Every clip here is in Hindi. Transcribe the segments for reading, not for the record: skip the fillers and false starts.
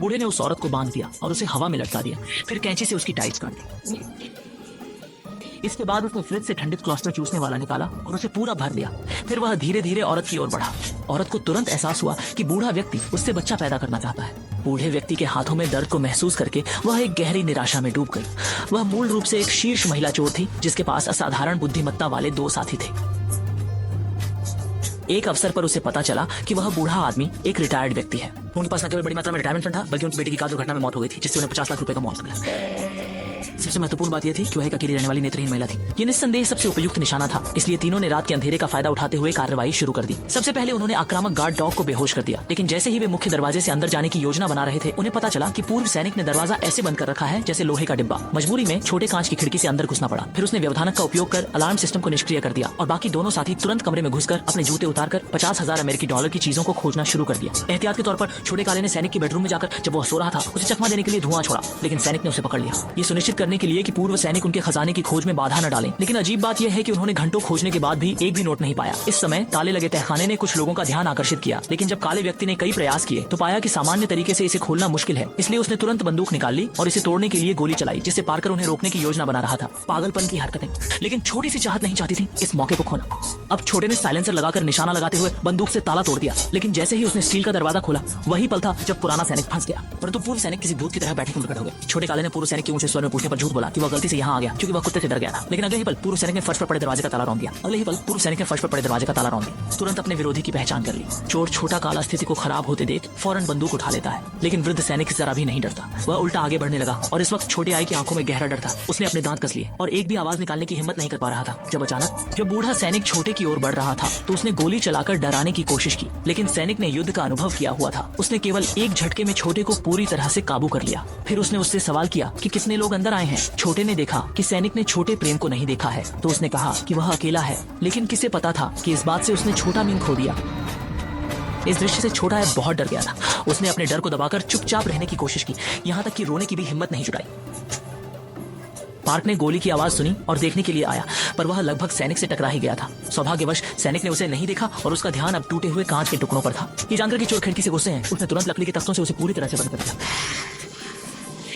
बूढ़े ने उस औरत को बांध दिया और उसे हवा में लटका दिया, फिर कैंची से उसकी टाइट्स काट दी। इसके बाद उसने फ्रिज से ठंडे क्लॉस्टर चूसने वाला निकाला और उसे पूरा भर लिया। फिर वह धीरे धीरे औरत की ओर बढ़ा। औरत को तुरंत एहसास हुआ कि बूढ़ा व्यक्ति उससे बच्चा पैदा करना चाहता है। बूढ़े व्यक्ति के हाथों में दर्द को महसूस करके वह एक गहरी निराशा में डूब गई। वह मूल रूप से एक शीर्ष महिला चोर थी जिसके पास असाधारण बुद्धिमत्ता वाले 2 साथी थे। एक अवसर पर उसे पता चला कि वह बूढ़ा आदमी एक रिटायर्ड व्यक्ति है। उनके पास न केवल बड़ी मात्रा में रिटायरमेंट फंड था, बल्कि उनकी बेटी की कार दुर्घटना में मौत हो गई थी, जिससे उन्हें 50 लाख रुपए का मुआवजा मिला। सबसे महत्वपूर्ण बात यह थी कि वह एक अकेली रहने वाली नेत्रहीन महिला थी। ये निस्संदेह सबसे उपयुक्त निशाना था, इसलिए तीनों ने रात के अंधेरे का फायदा उठाते हुए कार्रवाई शुरू कर दी। सबसे पहले उन्होंने आक्रामक गार्ड डॉग को बेहोश कर दिया, लेकिन जैसे ही वे मुख्य दरवाजे से अंदर जाने की योजना बना रहे थे, उन्हें पता चला कि पूर्व सैनिक ने दरवाजा ऐसे बंद कर रखा है जैसे लोहे का डिब्बा। मजबूरी में छोटे कांच की खिड़की से अंदर घुसना पड़ा। फिर उसने व्यवधानक का उपयोग कर अलार्म सिस्टम को निष्क्रिय कर दिया और बाकी दोनों साथी तुरंत कमरे में घुसकर अपने जूते उतारकर 50,000 अमेरिकी डॉलर की चीजों को खोजना शुरू कर दिया। एहतियात के तौर पर छोटे काले ने सैनिक के बेडरूम में जाकर जब वह सो रहा था उसे चकमा देने के लिए धुआं छोड़ा, लेकिन सैनिक ने उसे पकड़ लिया, ये सुनिश्चित करने के लिए कि पूर्व सैनिक उनके खजाने की खोज में बाधा न डालें। लेकिन अजीब बात यह है कि उन्होंने घंटों खोजने के बाद भी एक भी नोट नहीं पाया। इस समय ताले लगे तहखाने ने कुछ लोगों का ध्यान आकर्षित किया, लेकिन जब काले व्यक्ति ने कई प्रयास किए तो पाया कि सामान्य तरीके से इसे खोलना मुश्किल है। इसलिए उसने तुरंत बंदूक निकाल ली और इसे तोड़ने के लिए गोली चलाई, जिससे पार्कर उन्हें रोकने की योजना बना रहा था। पागलपन की हरकतें, लेकिन छोटी सी चाहत नहीं चाहती थी इस मौके को खोना। अब छोटे ने साइलेंसर लगाकर निशाना लगाते हुए बंदूक से ताला तोड़ दिया, लेकिन जैसे ही उसने स्टील का दरवाजा खोला, वही पल था जब पुराना सैनिक फंस गया। परंतु पूर्व सैनिक किसी भूत की तरह बैठे मुड़कर हो गए। छोटे काले ने पूर्व सैनिक के ऊंचे स्वर में पूछने पर झूठ बोला कि वह गलती से यहाँ आ गया क्योंकि वह कुत्ते से डर गया था। लेकिन अगले ही पल पूर्व सैनिक ने फर्श पर पड़े दरवाजे का ताला रौंद दिया। अगले ही पल पूर्व सैनिक ने फर्श पर पड़े दरवाजे का ताला रौंद दिया। तुरंत अपने विरोधी की पहचान कर ली। चोर छोटा काला स्थिति को खराब होते देख फौरन बंदूक उठा लेता है, लेकिन वृद्ध सैनिक की तरह भी नहीं डरता। वह उल्टा आगे बढ़ने लगा और इस वक्त छोटे आई की आंखों में गहरा डर था। उसने अपने दांत कस लिए और एक भी आवाज निकालने की हिम्मत नहीं कर पा रहा था। जब अचानक जब बूढ़ा सैनिक छोटे की ओर बढ़ रहा था तो उसने गोली चलाकर डराने की कोशिश की, लेकिन सैनिक ने युद्ध का अनुभव किया हुआ था। उसने केवल एक झटके में छोटे को पूरी तरह से काबू कर लिया। फिर उसने उससे सवाल किया कि कितने लोग अंदर आए हैं। छोटे ने देखा कि सैनिक ने छोटे प्रेम को नहीं देखा है, तो उसने कहा कि वह अकेला है, लेकिन किसे पता था कि इस बात से उसने छोटा मीन खो दिया। इस दृश्य से छोटा है बहुत डर गया था। उसने अपने डर को दबाकर चुपचाप रहने की कोशिश की, यहाँ तक कि रोने की भी हिम्मत नहीं जुटाई। पार्क ने गोली की आवाज सुनी और देखने के लिए आया, पर वह लगभग सैनिक से टकरा ही गया था। सौभाग्यवश सैनिक ने उसे नहीं देखा और उसका ध्यान अब टूटे हुए कांच के टुकड़ों पर था। ये जानकर कि चोर खिड़की से घुसे हैं, उसने तुरंत लकड़ी के तख्तों से उसे पूरी तरह से बंद कर दिया।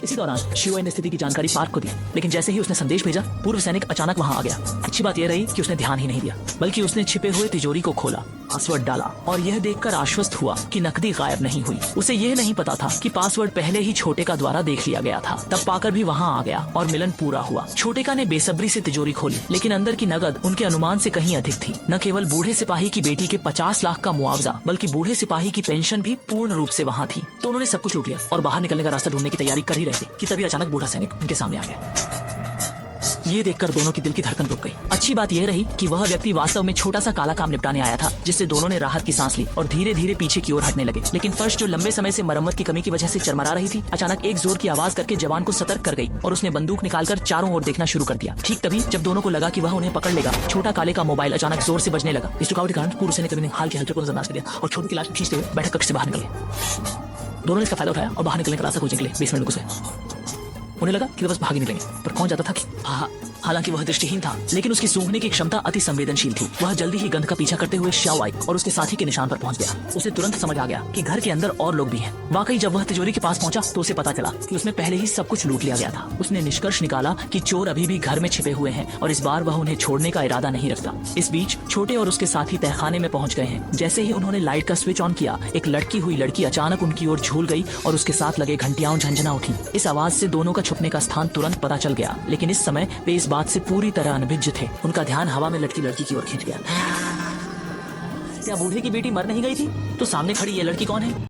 इसी दौरान शिवाई ने स्थिति की जानकारी पार्क को दी, लेकिन जैसे ही उसने संदेश भेजा, पूर्व सैनिक अचानक वहां आ गया। अच्छी बात यह रही कि उसने ध्यान ही नहीं दिया, बल्कि उसने छिपे हुए तिजोरी को खोला, पासवर्ड डाला और यह देखकर आश्वस्त हुआ कि नकदी गायब नहीं हुई। उसे यह नहीं पता था कि पासवर्ड पहले ही छोटे का द्वारा देख लिया गया था। तब पाकर भी वहां आ गया और मिलन पूरा हुआ। छोटे का ने बेसब्री से तिजोरी खोली, लेकिन अंदर की नकद उनके अनुमान से कहीं अधिक थी। न केवल बूढ़े सिपाही की बेटी के 50 लाख का मुआवजा, बल्कि बूढ़े सिपाही की पेंशन भी पूर्ण रूप से वहाँ थी। तो उन्होंने सब कुछ लूट लिया और बाहर निकलने का रास्ता ढूंढने की तैयारी कर ही रहे थे कि तभी अचानक बूढ़ा सैनिक उनके सामने आ गया। ये देखकर दोनों की दिल की धड़कन रुक गई। अच्छी बात यह रही कि वह व्यक्ति वास्तव में छोटा सा काला काम निपटाने आया था, जिससे दोनों ने राहत की सांस ली और धीरे धीरे पीछे की ओर हटने लगे। लेकिन फर्श जो लंबे समय से मरम्मत की कमी की वजह से चरमरा रही थी, अचानक एक जोर की आवाज करके जवान को सतर्क कर गई और उसने बंदूक निकालकर चारों ओर देखना शुरू कर दिया। ठीक तभी जब दोनों को लगा कि वह उन्हें पकड़ लेगा, छोटा काले का मोबाइल अचानक जोर से बजने लगा। इस रुकावट के कारण पूर्व सैनिक ने हाल के हलचल को नजरअंदाज कर दिया और छोटे की लाश खींचते हुए बैठक कक्ष से बाहर निकले। दोनों ने इसका फायदा उठाया और बाहर निकलने का रास्ता खोजने के लिए बेसमेंट में घुसे। उन्हें लगा कि बस भाग ही निकलेंगे, पर कौन जाता था कि हालांकि वह दृष्टिहीन था, लेकिन उसकी सूंघने की क्षमता अति संवेदनशील थी। वह जल्दी ही गंध का पीछा करते हुए श्याओ आई और उसके साथी के निशान पर पहुंच गया। उसे तुरंत समझ आ गया कि घर के अंदर और लोग भी हैं। वाकई जब वह तिजोरी के पास पहुंचा तो उसे पता चला कि उसमें पहले ही सब कुछ लूट लिया गया था। उसने निष्कर्ष निकाला कि चोर अभी भी घर में छिपे हुए हैं और इस बार वह उन्हें छोड़ने का इरादा नहीं रखता। इस बीच छोटे और उसके साथी तहखाने में पहुंच गए हैं। जैसे ही उन्होंने लाइट का स्विच ऑन किया, एक लटकी हुई लड़की अचानक उनकी ओर झूल गई और उसके साथ लगे घंटियां झंझना उठी। इस आवाज से दोनों का छुपने का स्थान तुरंत पता चल गया, लेकिन इस समय वे इस बात से पूरी तरह अनभिज्ञ थे। उनका ध्यान हवा में लटकी लड़की की ओर खिंच गया। क्या बूढ़े की बेटी मर नहीं गई थी? तो सामने खड़ी ये लड़की कौन है?